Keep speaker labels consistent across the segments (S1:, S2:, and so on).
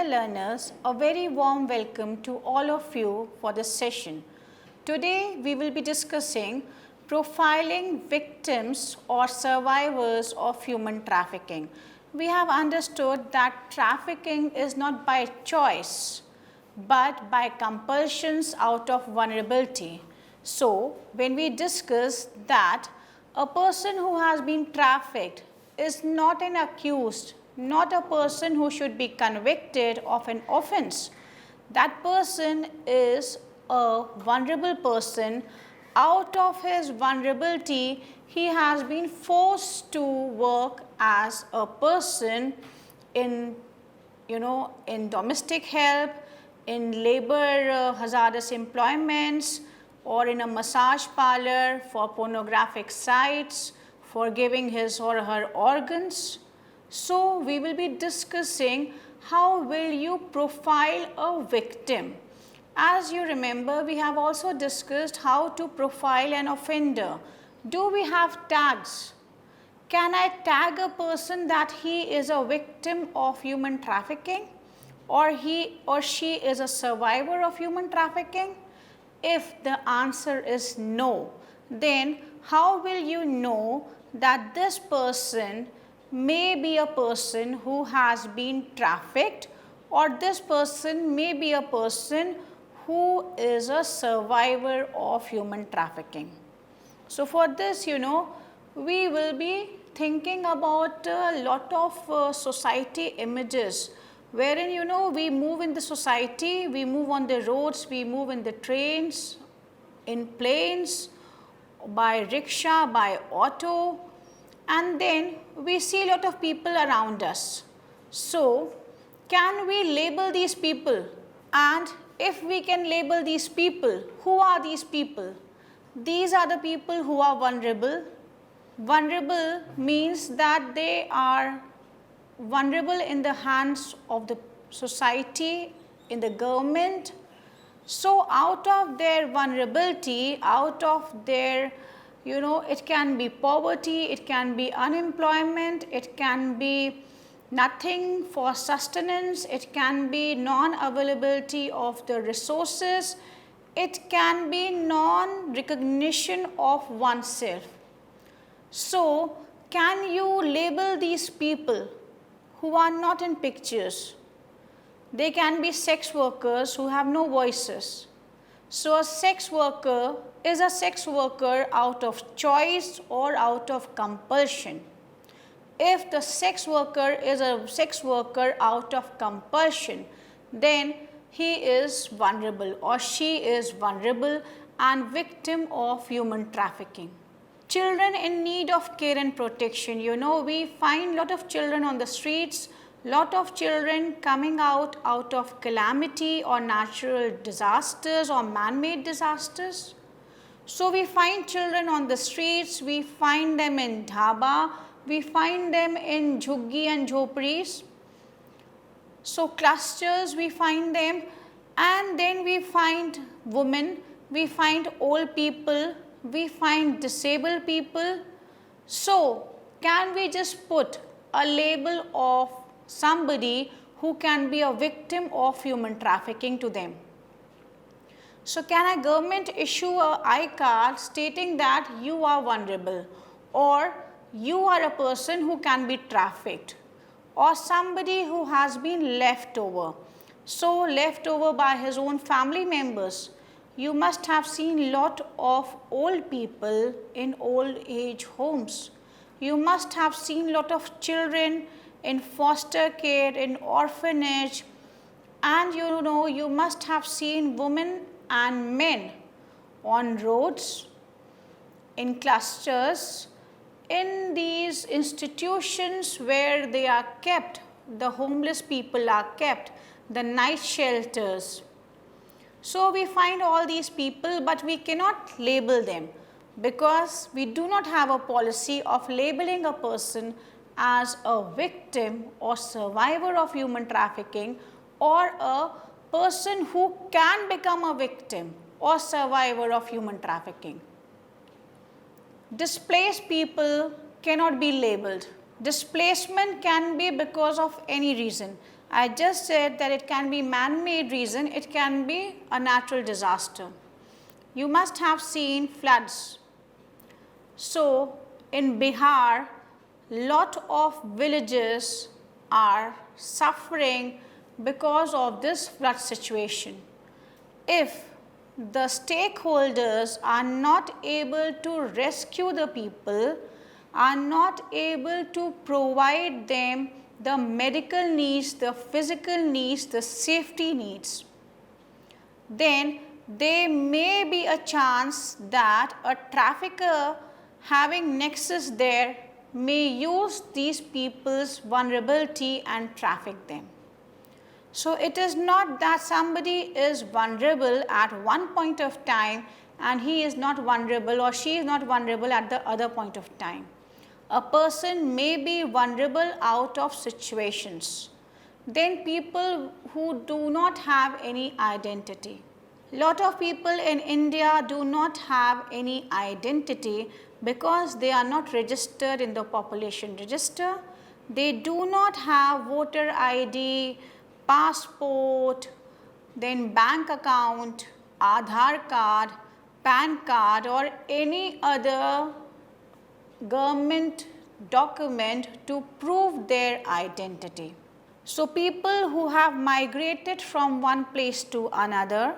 S1: learners, a very warm welcome to all of you for this session. Today we will be discussing profiling victims or survivors of human trafficking. We have understood that trafficking is not by choice but by compulsions out of vulnerability. So, when we discuss that a person who has been trafficked is not an accused, not a person who should be convicted of an offense. That person is a vulnerable person. Out of his vulnerability, he has been forced to work as a person in domestic help, in labor hazardous employments, or in a massage parlor, for pornographic sites, for giving his or her organs. So, we will be discussing how will you profile a victim. As you remember, we have also discussed how to profile an offender. Do we have tags? Can I tag a person that he is a victim of human trafficking, or he or she is a survivor of human trafficking? If the answer is no, then how will you know that this person may be a person who has been trafficked, or this person may be a person who is a survivor of human trafficking? So, for this, we will be thinking about a lot of society images wherein we move in the society, we move on the roads, we move in the trains, in planes, by rickshaw, by auto, and then we see a lot of people around us. So, can we label these people? And if we can label these people, who are these people? These are the people who are vulnerable. Vulnerable means that they are vulnerable in the hands of the society, in the government. So, out of their vulnerability, out of their, it can be poverty, it can be unemployment, it can be nothing for sustenance, it can be non-availability of the resources, it can be non-recognition of oneself. So, can you label these people who are not in pictures? They can be sex workers who have no voices. So, a sex worker is a sex worker out of choice or out of compulsion. If the sex worker is a sex worker out of compulsion, then he is vulnerable or she is vulnerable and victim of human trafficking. Children in need of care and protection. We find lot of children on the streets, lot of children coming out of calamity or natural disasters or man-made disasters. So, we find children on the streets, we find them in dhaba, we find them in jhuggi and jhoparis. So, clusters we find them, and then we find women, we find old people, we find disabled people. So, can we just put a label of somebody who can be a victim of human trafficking to them? So, can a government issue a I-card stating that you are vulnerable, or you are a person who can be trafficked, or somebody who has been left over? So, left over by his own family members. You must have seen lot of old people in old age homes. You must have seen lot of children in foster care, in orphanage, and you must have seen women and men on roads, in clusters, in these institutions where they are kept, the homeless people are kept, the night shelters. So, we find all these people, but we cannot label them because we do not have a policy of labeling a person as a victim or survivor of human trafficking, or a person who can become a victim or survivor of human trafficking. Displaced people cannot be labeled. Displacement can be because of any reason. I just said that it can be man-made reason, it can be a natural disaster. You must have seen floods. So in Bihar, lot of villages are suffering because of this flood situation. If the stakeholders are not able to rescue the people, are not able to provide them the medical needs, the physical needs, the safety needs, then there may be a chance that a trafficker having nexus there may use these people's vulnerability and traffic them. So it is not that somebody is vulnerable at one point of time and he is not vulnerable or she is not vulnerable at the other point of time. A person may be vulnerable out of situations. Then people who do not have any identity. Lot of people in India do not have any identity because they are not registered in the population register. They do not have voter ID, passport, then bank account, Aadhaar card, PAN card or any other government document to prove their identity. So people who have migrated from one place to another,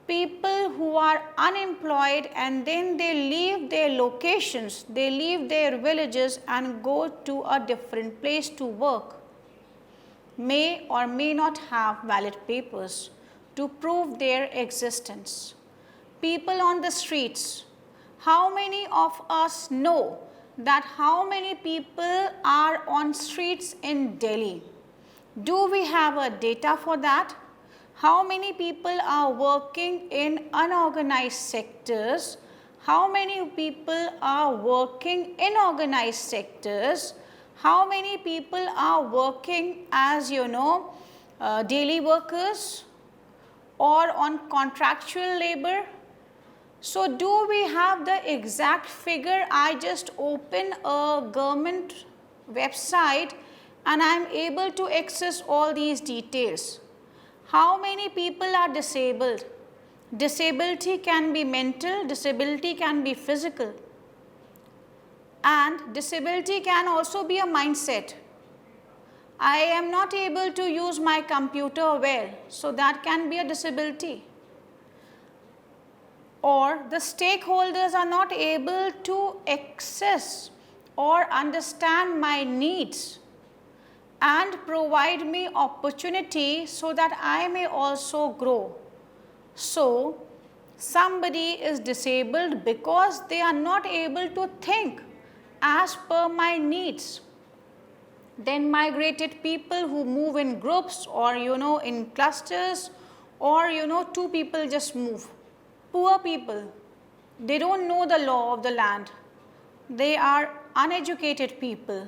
S1: people who are unemployed and then they leave their locations, they leave their villages and go to a different place to work, may or may not have valid papers to prove their existence. People on the streets, how many of us know that how many people are on streets in Delhi? Do we have a data for that? How many people are working in unorganized sectors? How many people are working in organized sectors? How many people are working as daily workers or on contractual labor? So do we have the exact figure? I just open a government website and I am able to access all these details. How many people are disabled? Disability can be mental, disability can be physical, and disability can also be a mindset. I am not able to use my computer well, so that can be a disability. Or the stakeholders are not able to access or understand my needs and provide me opportunity so that I may also grow. So somebody is disabled because they are not able to think as per my needs. Then migrated people who move in groups or in clusters or two people just move. Poor people, they don't know the law of the land. They are uneducated people.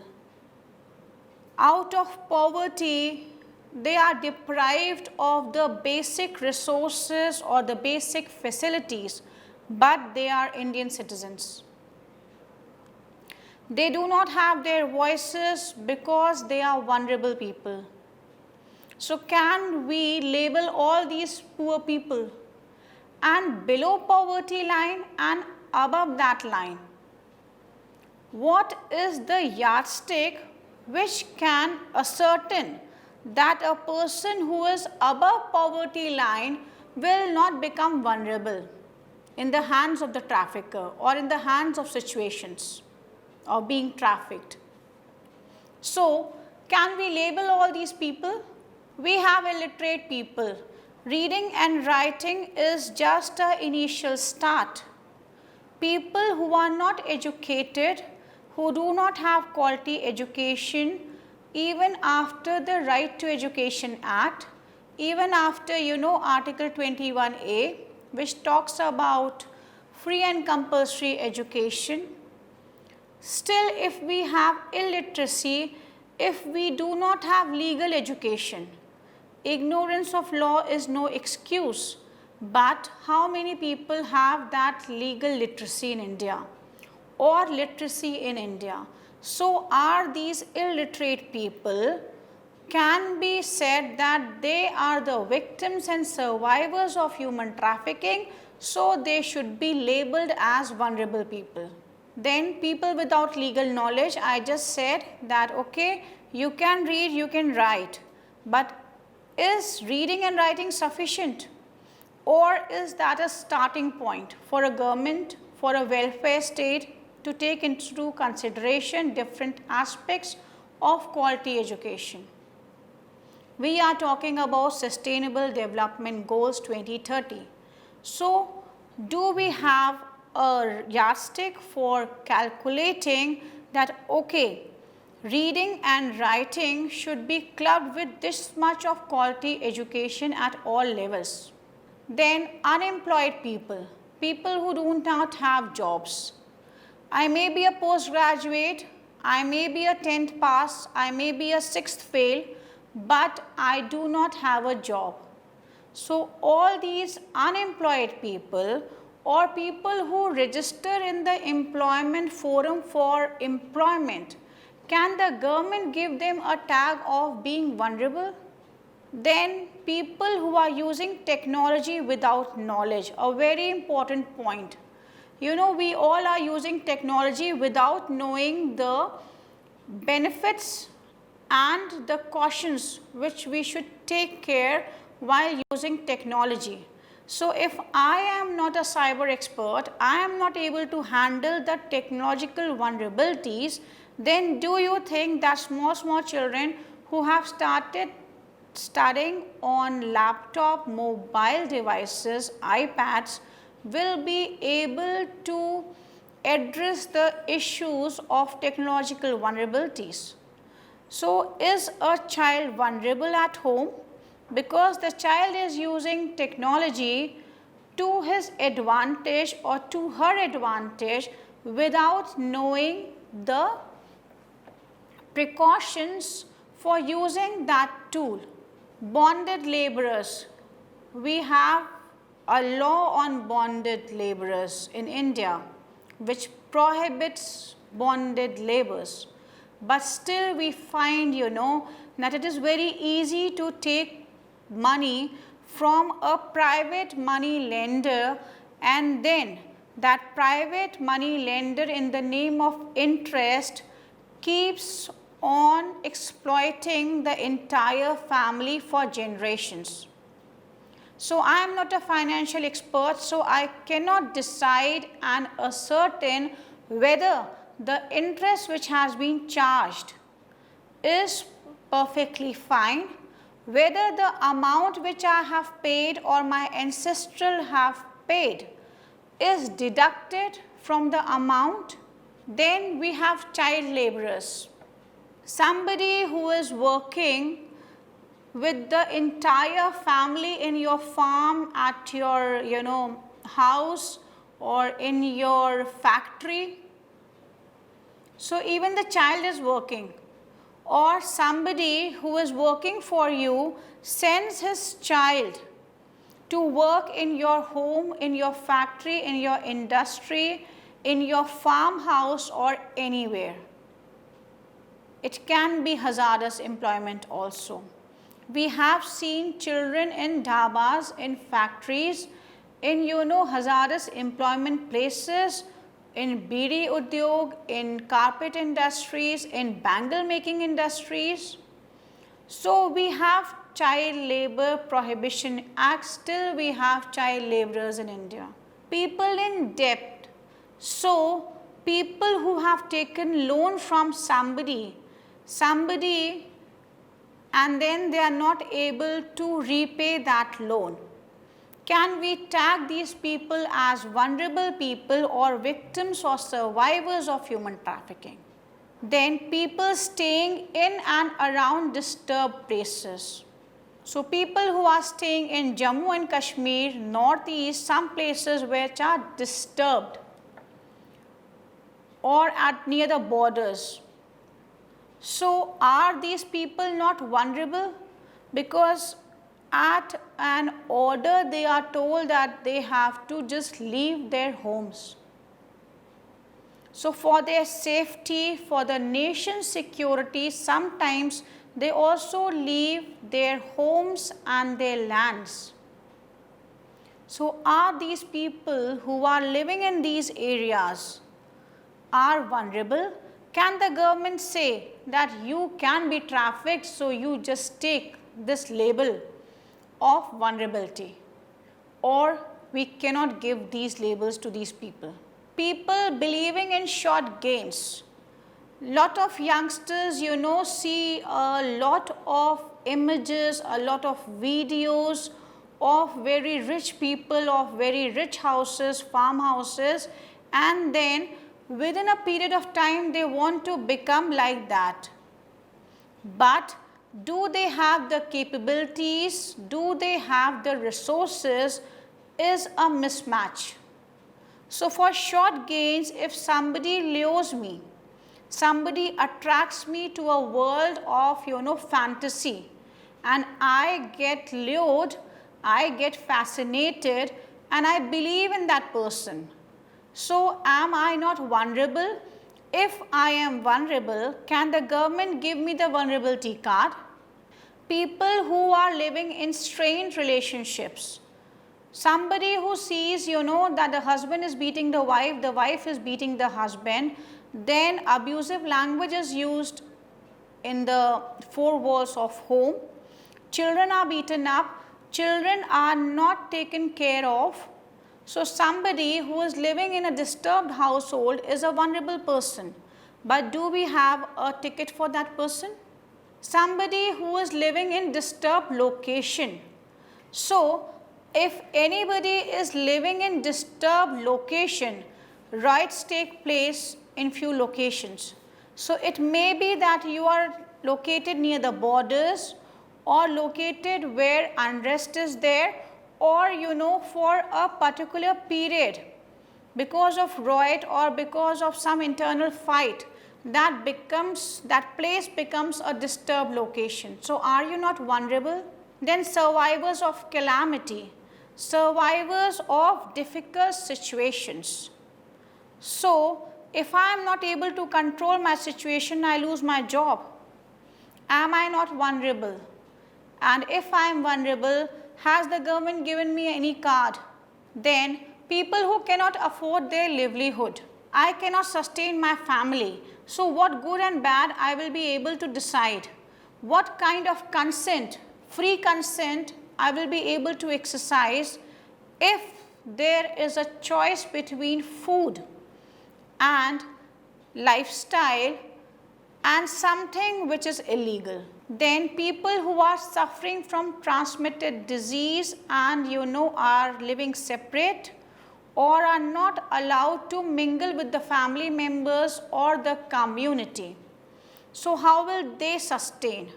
S1: Out of poverty, they are deprived of the basic resources or the basic facilities, but they are Indian citizens. They do not have their voices because they are vulnerable people. So can we label all these poor people? And below poverty line and above that line, what is the yardstick which can ascertain that a person who is above poverty line will not become vulnerable in the hands of the trafficker or in the hands of situations of being trafficked? So can we label all these people? We have illiterate people. Reading and writing is just an initial start. People who are not educated, who do not have quality education, even after the Right to Education Act, even after Article 21A, which talks about free and compulsory education, still if we have illiteracy, if we do not have legal education, ignorance of law is no excuse. But how many people have that legal literacy in India or literacy in India? So are these illiterate people can be said that they are the victims and survivors of human trafficking, so they should be labeled as vulnerable people. Then people without legal knowledge, I just said that okay, you can read, you can write, but is reading and writing sufficient? Or is that a starting point for a government, for a welfare state to take into consideration different aspects of quality education? We are talking about Sustainable Development Goals 2030. So, do we have a yardstick for calculating that okay, reading and writing should be clubbed with this much of quality education at all levels? Then unemployed people, people who do not have jobs. I may be a postgraduate, I may be a 10th pass, I may be a 6th fail, but I do not have a job. So all these unemployed people or people who register in the employment forum for employment, can the government give them a tag of being vulnerable? Then people who are using technology without knowledge, a very important point. You know, we all are using technology without knowing the benefits and the cautions which we should take care while using technology. So if I am not a cyber expert, I am not able to handle the technological vulnerabilities, then do you think that small children who have started studying on laptop, mobile devices, iPads will be able to address the issues of technological vulnerabilities? So, is a child vulnerable at home? Because the child is using technology to his advantage or to her advantage without knowing the precautions for using that tool. Bonded laborers, we have a law on bonded laborers in India which prohibits bonded labors, but still we find that it is very easy to take money from a private money lender, and then that private money lender in the name of interest keeps on exploiting the entire family for generations. So I am not a financial expert, so I cannot decide and ascertain whether the interest which has been charged is perfectly fine, whether the amount which I have paid or my ancestral have paid is deducted from the amount. Then we have child laborers, somebody who is working with the entire family in your farm, at your house, or in your factory. So even the child is working. Or somebody who is working for you sends his child to work in your home, in your factory, in your industry, in your farmhouse, or anywhere. It can be hazardous employment also. We have seen children in dhabas, in factories, in hazardous employment places, in bidi udyog, in carpet industries, in bangle making industries. So we have Child Labor Prohibition Act, still we have child laborers in India. People in debt, so people who have taken loan from somebody and then they are not able to repay that loan. Can we tag these people as vulnerable people or victims or survivors of human trafficking? Then people staying in and around disturbed places. So people who are staying in Jammu and Kashmir, northeast, some places which are disturbed or at near the borders. So are these people not vulnerable? Because at an order they are told that they have to just leave their homes. So for their safety, for the nation's security, sometimes they also leave their homes and their lands. So are these people who are living in these areas are vulnerable? Can the government say that you can be trafficked, so you just take this label of vulnerability? Or we cannot give these labels to these people. People believing in short gains. Lot of youngsters, see a lot of images, a lot of videos of very rich people, of very rich houses, farmhouses, and then within a period of time they want to become like that. But do they have the capabilities? Do they have the resources? Is a mismatch. So for short gains, if somebody lures me, somebody attracts me to a world of fantasy, and I get lured, I get fascinated, and I believe in that person. So am I not vulnerable? If I am vulnerable, can the government give me the vulnerability card? People who are living in strained relationships. Somebody who sees, that the husband is beating the wife is beating the husband, then abusive language is used in the four walls of home. Children are beaten up, children are not taken care of. So somebody who is living in a disturbed household is a vulnerable person. But do we have a ticket for that person? Somebody who is living in disturbed location. So if anybody is living in disturbed location, riots take place in few locations. So it may be that you are located near the borders, or located where unrest is there, or for a particular period because of riot or because of some internal fight, that place becomes a disturbed location. So are you not vulnerable? Then survivors of calamity, survivors of difficult situations. So if I am not able to control my situation, I lose my job. Am I not vulnerable? And if I am vulnerable, has the government given me any card? Then people who cannot afford their livelihood, I cannot sustain my family. So what good and bad I will be able to decide? What kind of consent, free consent, I will be able to exercise if there is a choice between food and lifestyle and something which is illegal? Then people who are suffering from transmitted disease and are living separate or are not allowed to mingle with the family members or the community. So how will they sustain?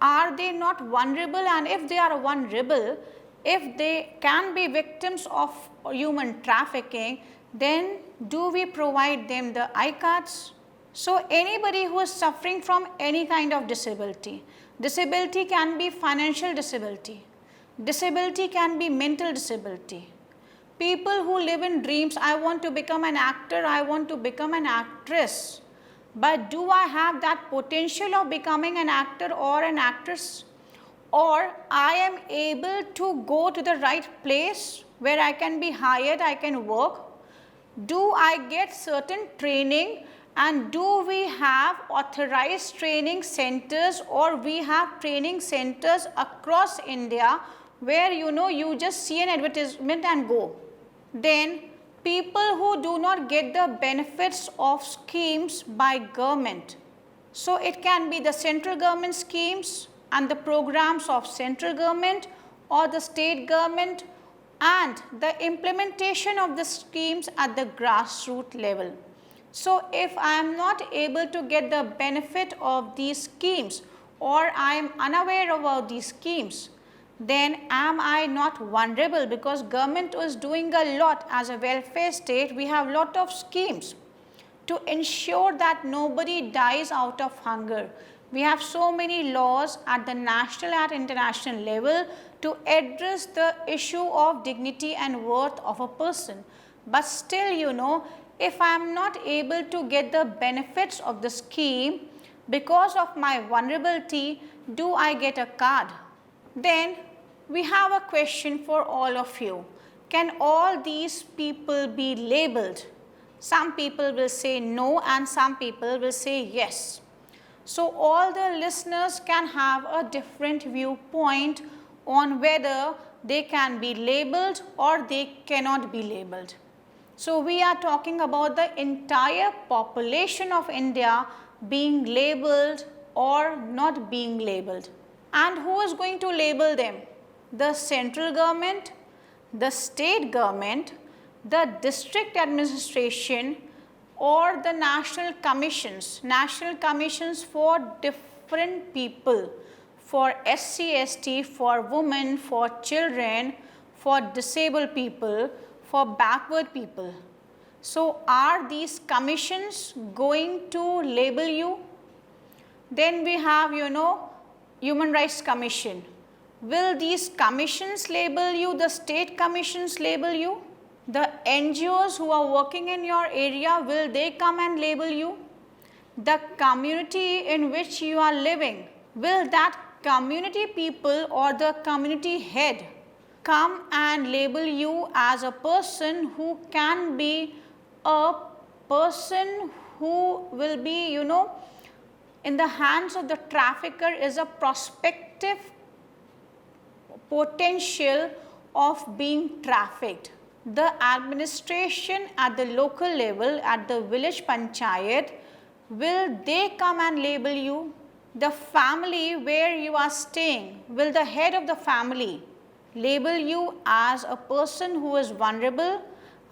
S1: Are they not vulnerable? And if they are vulnerable, if they can be victims of human trafficking, then do we provide them the iCards? So anybody who is suffering from any kind of disability, disability can be financial disability, disability can be mental disability. People who live in dreams, I want to become an actor, I want to become an actress. But do I have that potential of becoming an actor or an actress? Or I am able to go to the right place where I can be hired, I can work? Do I get certain training, and do we have authorized training centers, or we have training centers across India where you just see an advertisement and go? Then people who do not get the benefits of schemes by government. So it can be the central government schemes and the programs of central government or the state government, and the implementation of the schemes at the grassroots level. So if I am not able to get the benefit of these schemes, or I am unaware about these schemes, then am I not vulnerable? Because government is doing a lot as a welfare state. We have lot of schemes to ensure that nobody dies out of hunger. We have so many laws at the national and international level to address the issue of dignity and worth of a person. But still, if I am not able to get the benefits of the scheme, Because of my vulnerability, do I get a card? Then we have a question for all of you. Can all these people be labeled? Some people will say no and some people will say yes. So all the listeners can have a different viewpoint on whether they can be labeled or they cannot be labeled. So we are talking about the entire population of India being labeled or not being labeled. And who is going to label them? The central government, the state government, the district administration, or the national commissions for different people, for SC, ST, for women, for children, for disabled people, for backward people. So are these commissions going to label you? Then we have, Human Rights Commission. Will these commissions label you, the state commissions label you? The NGOs who are working in your area, will they come and label you? The community in which you are living, will that community people or the community head come and label you as a person who can be a person who will be, in the hands of the trafficker is a prospective potential of being trafficked? The administration at the local level, at the village panchayat, will they come and label you? The family where you are staying, will the head of the family label you as a person who is vulnerable?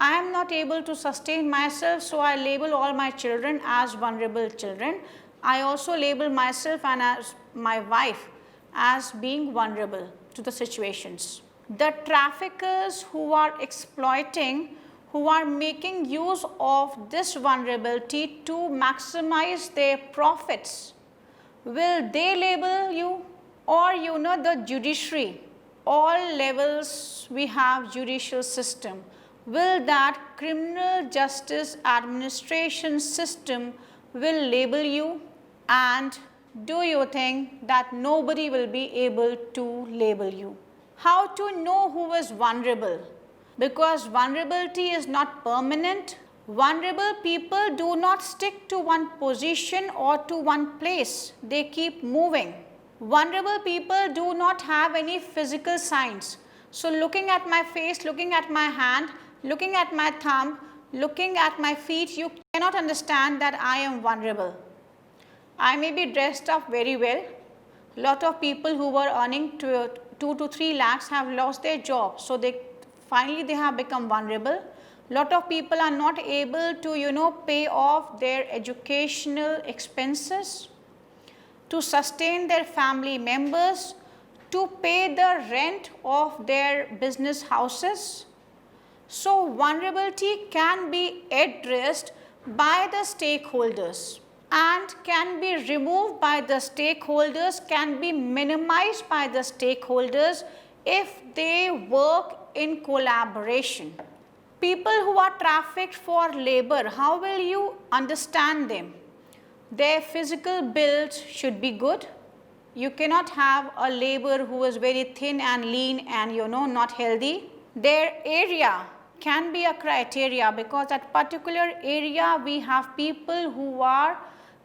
S1: I am not able to sustain myself, so I label all my children as vulnerable children. I also label myself and as my wife as being vulnerable to the situations. The traffickers who are exploiting, who are making use of this vulnerability to maximize their profits, will they label you? Or the judiciary, all levels we have judicial system, will that criminal justice administration system will label you? And do you think that nobody will be able to label you? How to know who is vulnerable? Because vulnerability is not permanent. Vulnerable people do not stick to one position or to one place. They keep moving. Vulnerable people do not have any physical signs. So looking at my face, looking at my hand, looking at my thumb, looking at my feet, you cannot understand that I am vulnerable. I may be dressed up very well. Lot of people who were earning 2 to 3 lakhs have lost their job. So finally they have become vulnerable. Lot of people are not able to pay off their educational expenses, to sustain their family members, to pay the rent of their business houses. So vulnerability can be addressed by the stakeholders and can be removed by the stakeholders, can be minimized by the stakeholders if they work in collaboration. People who are trafficked for labor, how will you understand them? Their physical build should be good. You cannot have a laborer who is very thin and lean and not healthy. Their area can be a criteria, because at particular area we have people who are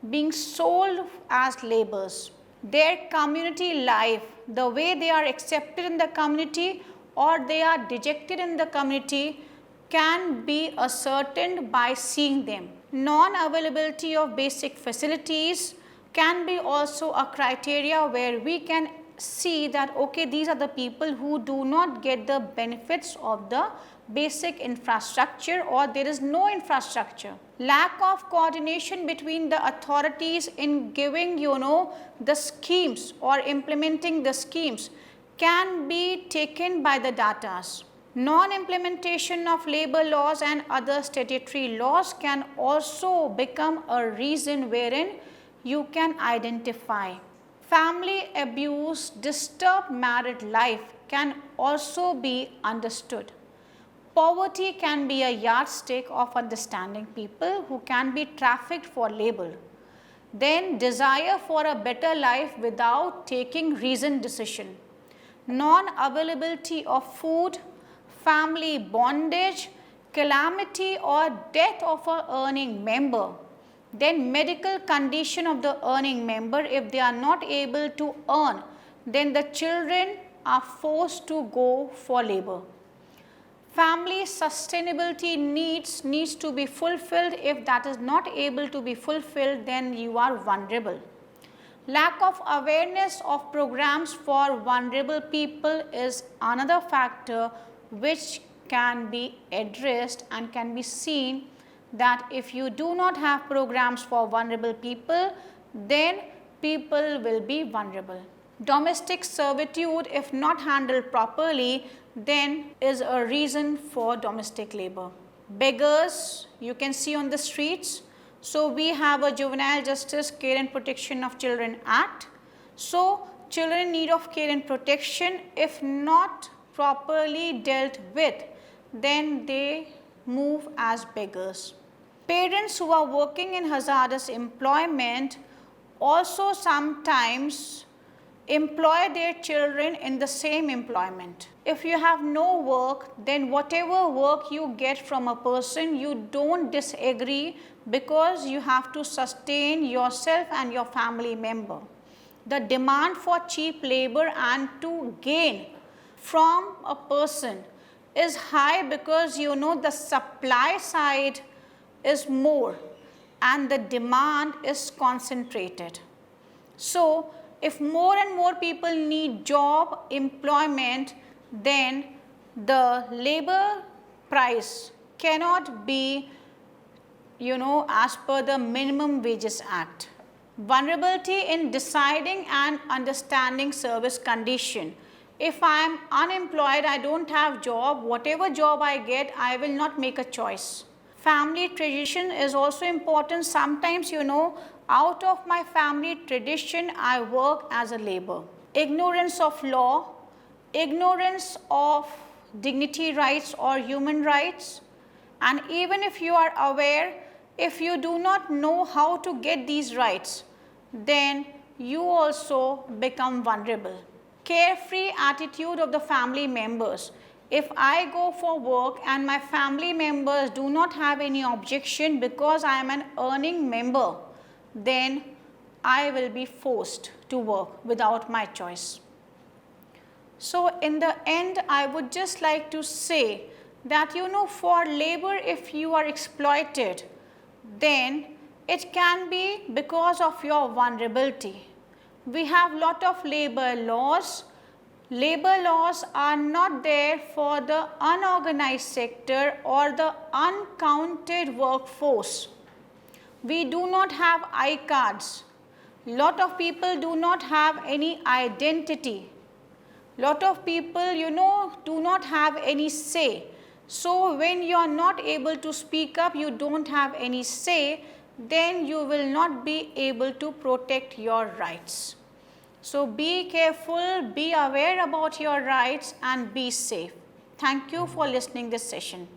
S1: being sold as laborers. Their community life, the way they are accepted in the community or they are dejected in the community, can be ascertained by seeing them. Non-availability of basic facilities can be also a criteria where we can see that okay, these are the people who do not get the benefits of the basic infrastructure, or there is no infrastructure. Lack of coordination between the authorities in giving the schemes or implementing the schemes can be taken by the datas. Non-implementation of labor laws and other statutory laws can also become a reason wherein you can identify. Family abuse, disturbed married life can also be understood. Poverty can be a yardstick of understanding people who can be trafficked for labor. then desire for a better life without taking reasoned decision, non-availability of food, family bondage, calamity or death of a earning member, then medical condition of the earning member. If they are not able to earn, then the children are forced to go for labor. Family sustainability needs to be fulfilled. If that is not able to be fulfilled, then you are vulnerable. Lack of awareness of programs for vulnerable people is another factor which can be addressed and can be seen, that if you do not have programs for vulnerable people, then people will be vulnerable. Domestic servitude, if not handled properly, then is a reason for domestic labor. Beggars, you can see on the streets. So we have a Juvenile Justice Care and Protection of Children Act. So children in need of care and protection, if not properly dealt with, then they move as beggars. Parents who are working in hazardous employment also sometimes employ their children in the same employment. If you have no work, then whatever work you get from a person, you don't disagree because you have to sustain yourself and your family member. The demand for cheap labor and to gain from a person is high because the supply side is more and the demand is concentrated. So if more and more people need job, employment, then the labor price cannot be, as per the Minimum Wages Act. Vulnerability in deciding and understanding service condition. If I am unemployed, I don't have job, whatever job I get, I will not make a choice. Family tradition is also important. Sometimes, out of my family tradition, I work as a labor. Ignorance of law, ignorance of dignity rights or human rights, and even if you are aware, if you do not know how to get these rights, then you also become vulnerable. Carefree attitude of the family members. If I go for work and my family members do not have any objection because I am an earning member, then I will be forced to work without my choice. So in the end, I would just like to say that for labor, if you are exploited, then it can be because of your vulnerability. We have lot of labor laws. Labor laws are not there for the unorganized sector or the uncounted workforce. We do not have I-cards. Lot of people do not have any identity. Lot of people, do not have any say. So when you are not able to speak up, you don't have any say, then you will not be able to protect your rights. So be careful, be aware about your rights and be safe. Thank you for listening this session.